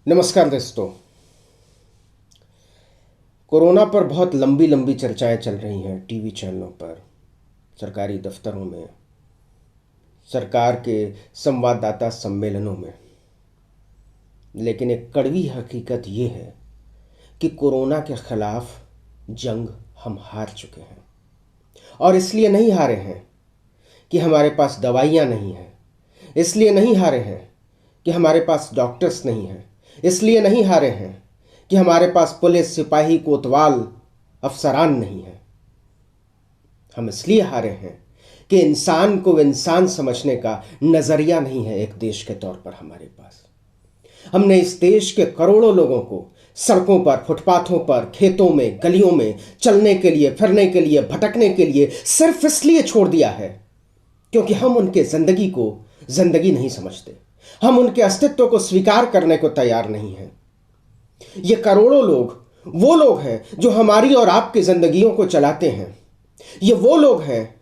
नमस्कार दोस्तों। कोरोना पर बहुत लंबी लंबी चर्चाएं चल रही हैं टीवी चैनलों पर, सरकारी दफ्तरों में, सरकार के संवाददाता सम्मेलनों में। लेकिन एक कड़वी हकीकत ये है कि कोरोना के खिलाफ जंग हम हार चुके हैं। और इसलिए नहीं हारे हैं कि हमारे पास दवाइयाँ नहीं हैं, इसलिए नहीं हारे हैं कि हमारे पास डॉक्टर्स नहीं हैं, इसलिए नहीं हारे हैं कि हमारे पास पुलिस, सिपाही, कोतवाल, अफसरान नहीं है। हम इसलिए हारे हैं कि इंसान को इंसान समझने का नजरिया नहीं है एक देश के तौर पर हमारे पास। हमने इस देश के करोड़ों लोगों को सड़कों पर, फुटपाथों पर, खेतों में, गलियों में चलने के लिए, फिरने के लिए, भटकने के लिए सिर्फ इसलिए छोड़ दिया है क्योंकि हम उनके जिंदगी को जिंदगी नहीं समझते। हम उनके अस्तित्व को स्वीकार करने को तैयार नहीं हैं। ये करोड़ों लोग वो लोग हैं जो हमारी और आपकी जिंदगियों को चलाते हैं। ये वो लोग हैं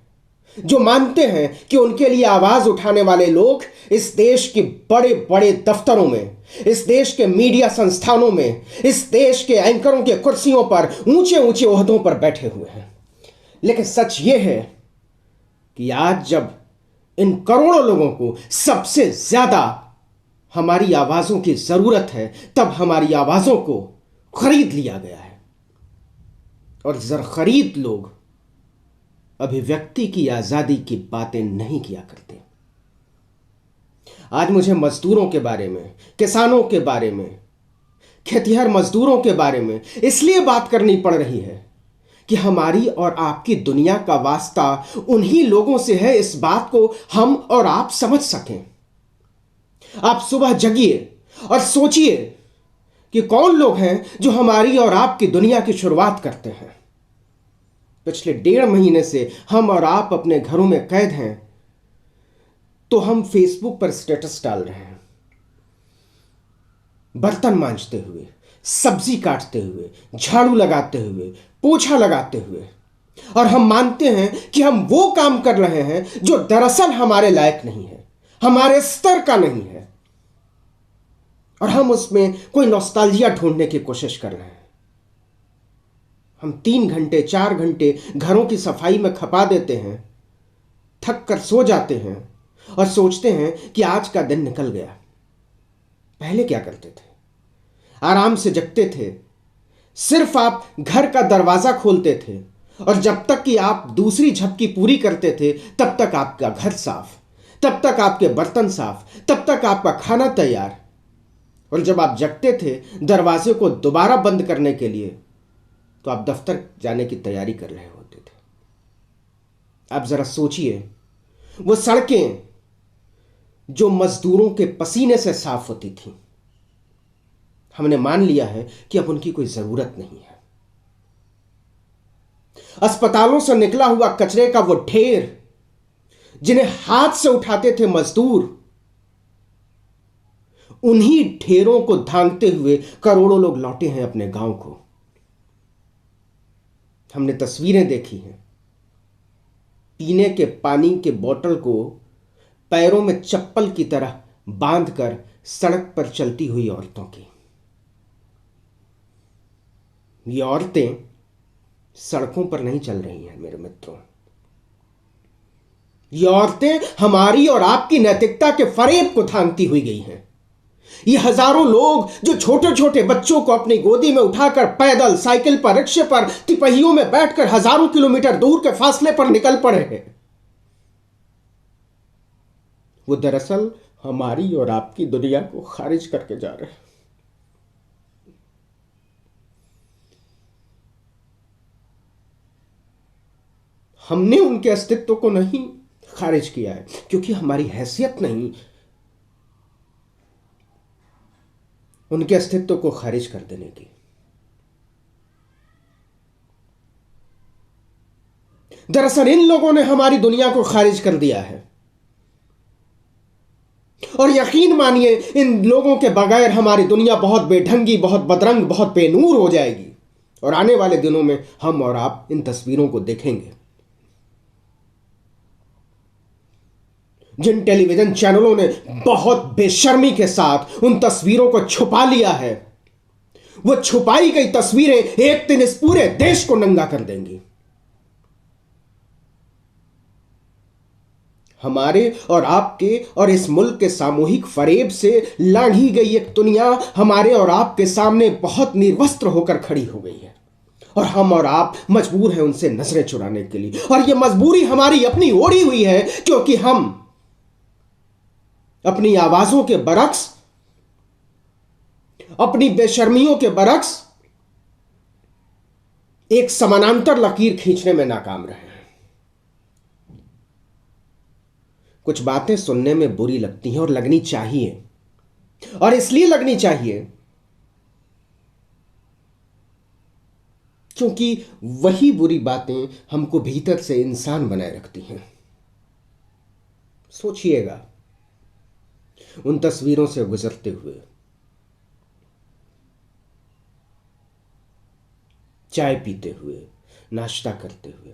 जो मानते हैं कि उनके लिए आवाज उठाने वाले लोग इस देश के बड़े बड़े दफ्तरों में, इस देश के मीडिया संस्थानों में, इस देश के एंकरों के कुर्सियों पर, ऊंचे ऊंचे ओहदों पर बैठे हुए हैं। लेकिन सच ये है कि आज जब इन करोड़ों लोगों को सबसे ज्यादा हमारी आवाजों की जरूरत है, तब हमारी आवाजों को खरीद लिया गया है। और जर खरीद लोग अभिव्यक्ति की आजादी की बातें नहीं किया करते। आज मुझे मजदूरों के बारे में, किसानों के बारे में, खेतिहर मजदूरों के बारे में इसलिए बात करनी पड़ रही है कि हमारी और आपकी दुनिया का वास्ता उन्हीं लोगों से है। इस बात को हम और आप समझ सकें। आप सुबह जगिए और सोचिए कि कौन लोग हैं जो हमारी और आपकी दुनिया की शुरुआत करते हैं। पिछले 1.5 महीने से हम और आप अपने घरों में कैद हैं, तो हम फेसबुक पर स्टेटस डाल रहे हैं, बर्तन मांजते हुए, सब्जी काटते हुए, झाड़ू लगाते हुए, पोछा लगाते हुए। और हम मानते हैं कि हम वो काम कर रहे हैं जो दरअसल हमारे लायक नहीं है, हमारे स्तर का नहीं है। और हम उसमें कोई नॉस्टैल्जिया ढूंढने की कोशिश कर रहे हैं। हम 3 घंटे 4 घंटे घरों की सफाई में खपा देते हैं, थक कर सो जाते हैं और सोचते हैं कि आज का दिन निकल गया। पहले क्या करते थे? आराम से जगते थे। सिर्फ आप घर का दरवाजा खोलते थे और जब तक कि आप दूसरी झपकी पूरी करते थे, तब तक आपका घर साफ, तब तक आपके बर्तन साफ, तब तक आपका खाना तैयार। और जब आप जगते थे दरवाजे को दोबारा बंद करने के लिए, तो आप दफ्तर जाने की तैयारी कर रहे होते थे। आप जरा सोचिए, वो सड़कें जो मजदूरों के पसीने से साफ होती थी, हमने मान लिया है कि अब उनकी कोई जरूरत नहीं है। अस्पतालों से निकला हुआ कचरे का वो ढेर जिन्हें हाथ से उठाते थे मजदूर, उन्हीं ढेरों को धांगते हुए करोड़ों लोग लौटे हैं अपने गांव को। हमने तस्वीरें देखी हैं पीने के पानी के बोतल को पैरों में चप्पल की तरह बांधकर सड़क पर चलती हुई औरतों की। ये औरतें सड़कों पर नहीं चल रही हैं मेरे मित्रों। ये औरतें हमारी और आपकी नैतिकता के फरेब को थामती हुई गई हैं। ये हजारों लोग जो छोटे छोटे बच्चों को अपनी गोदी में उठाकर पैदल, साइकिल पर, रिक्शे पर, तिपहियों में बैठकर हजारों किलोमीटर दूर के फासले पर निकल पड़े हैं, वो दरअसल हमारी और आपकी दुनिया को खारिज करके जा रहे हैं। हमने उनके अस्तित्व को नहीं खारिज किया है क्योंकि हमारी हैसियत नहीं उनके अस्तित्व को खारिज कर देने की। दरअसल इन लोगों ने हमारी दुनिया को खारिज कर दिया है। और यकीन मानिए, इन लोगों के बगैर हमारी दुनिया बहुत बेढंगी, बहुत बदरंग, बहुत बेनूर हो जाएगी। और आने वाले दिनों में हम और आप इन तस्वीरों को देखेंगे। जिन टेलीविजन चैनलों ने बहुत बेशर्मी के साथ उन तस्वीरों को छुपा लिया है, वो छुपाई गई तस्वीरें एक दिन इस पूरे देश को नंगा कर देंगी। हमारे और आपके और इस मुल्क के सामूहिक फरेब से लांघी गई एक दुनिया हमारे और आपके सामने बहुत निर्वस्त्र होकर खड़ी हो गई है, और हम और आप मजबूर हैं उनसे नजरें चुराने के लिए। और यह मजबूरी हमारी अपनी ओढ़ी हुई है, क्योंकि हम अपनी आवाजों के बरक्स, अपनी बेशर्मियों के बरक्स एक समानांतर लकीर खींचने में नाकाम रहे हैं। कुछ बातें सुनने में बुरी लगती हैं और लगनी चाहिए, और इसलिए लगनी चाहिए क्योंकि वही बुरी बातें हमको भीतर से इंसान बनाए रखती हैं। सोचिएगा, उन तस्वीरों से गुजरते हुए, चाय पीते हुए, नाश्ता करते हुए,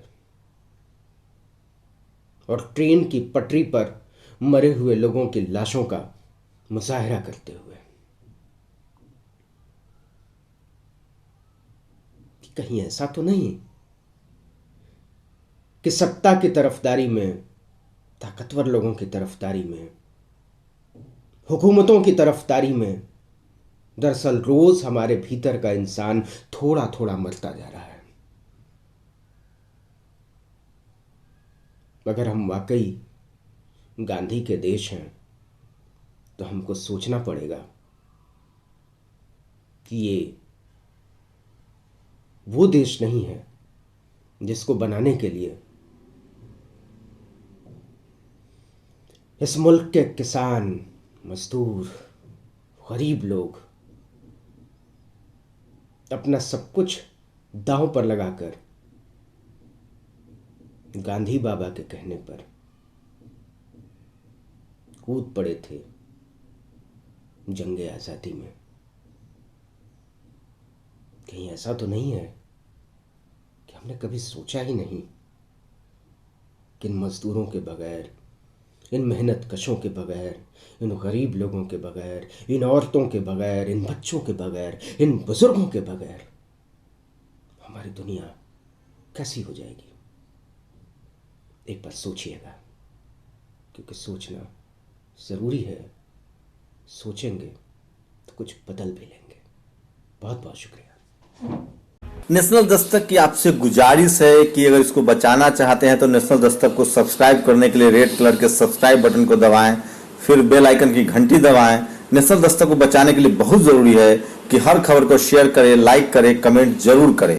और ट्रेन की पटरी पर मरे हुए लोगों की लाशों का मुजाहरा करते हुए। कहीं ऐसा तो नहीं कि सत्ता की तरफदारी में, ताकतवर लोगों की तरफदारी में, हुकूमतों की तरफदारी में दरअसल रोज हमारे भीतर का इंसान थोड़ा थोड़ा मरता जा रहा है। अगर हम वाकई गांधी के देश हैं तो हमको सोचना पड़ेगा कि ये वो देश नहीं है जिसको बनाने के लिए इस मुल्क के किसान, मजदूर, गरीब लोग अपना सब कुछ दांव पर लगाकर गांधी बाबा के कहने पर कूद पड़े थे जंगे आजादी में। कहीं ऐसा तो नहीं है कि हमने कभी सोचा ही नहीं कि इन मजदूरों के बगैर, इन मेहनत कशों के बगैर, इन गरीब लोगों के बगैर, इन औरतों के बगैर, इन बच्चों के बगैर, इन बुजुर्गों के बगैर हमारी दुनिया कैसी हो जाएगी। एक बार सोचिएगा, क्योंकि सोचना जरूरी है। सोचेंगे तो कुछ बदल भी लेंगे। बहुत बहुत शुक्रिया। नेशनल दस्तक की आपसे गुजारिश है कि अगर इसको बचाना चाहते हैं तो नेशनल दस्तक को सब्सक्राइब करने के लिए रेड कलर के सब्सक्राइब बटन को दबाएं, फिर बेल आइकन की घंटी दबाएं। नेशनल दस्तक को बचाने के लिए बहुत जरूरी है कि हर खबर को शेयर करें, लाइक करें, कमेंट जरूर करें।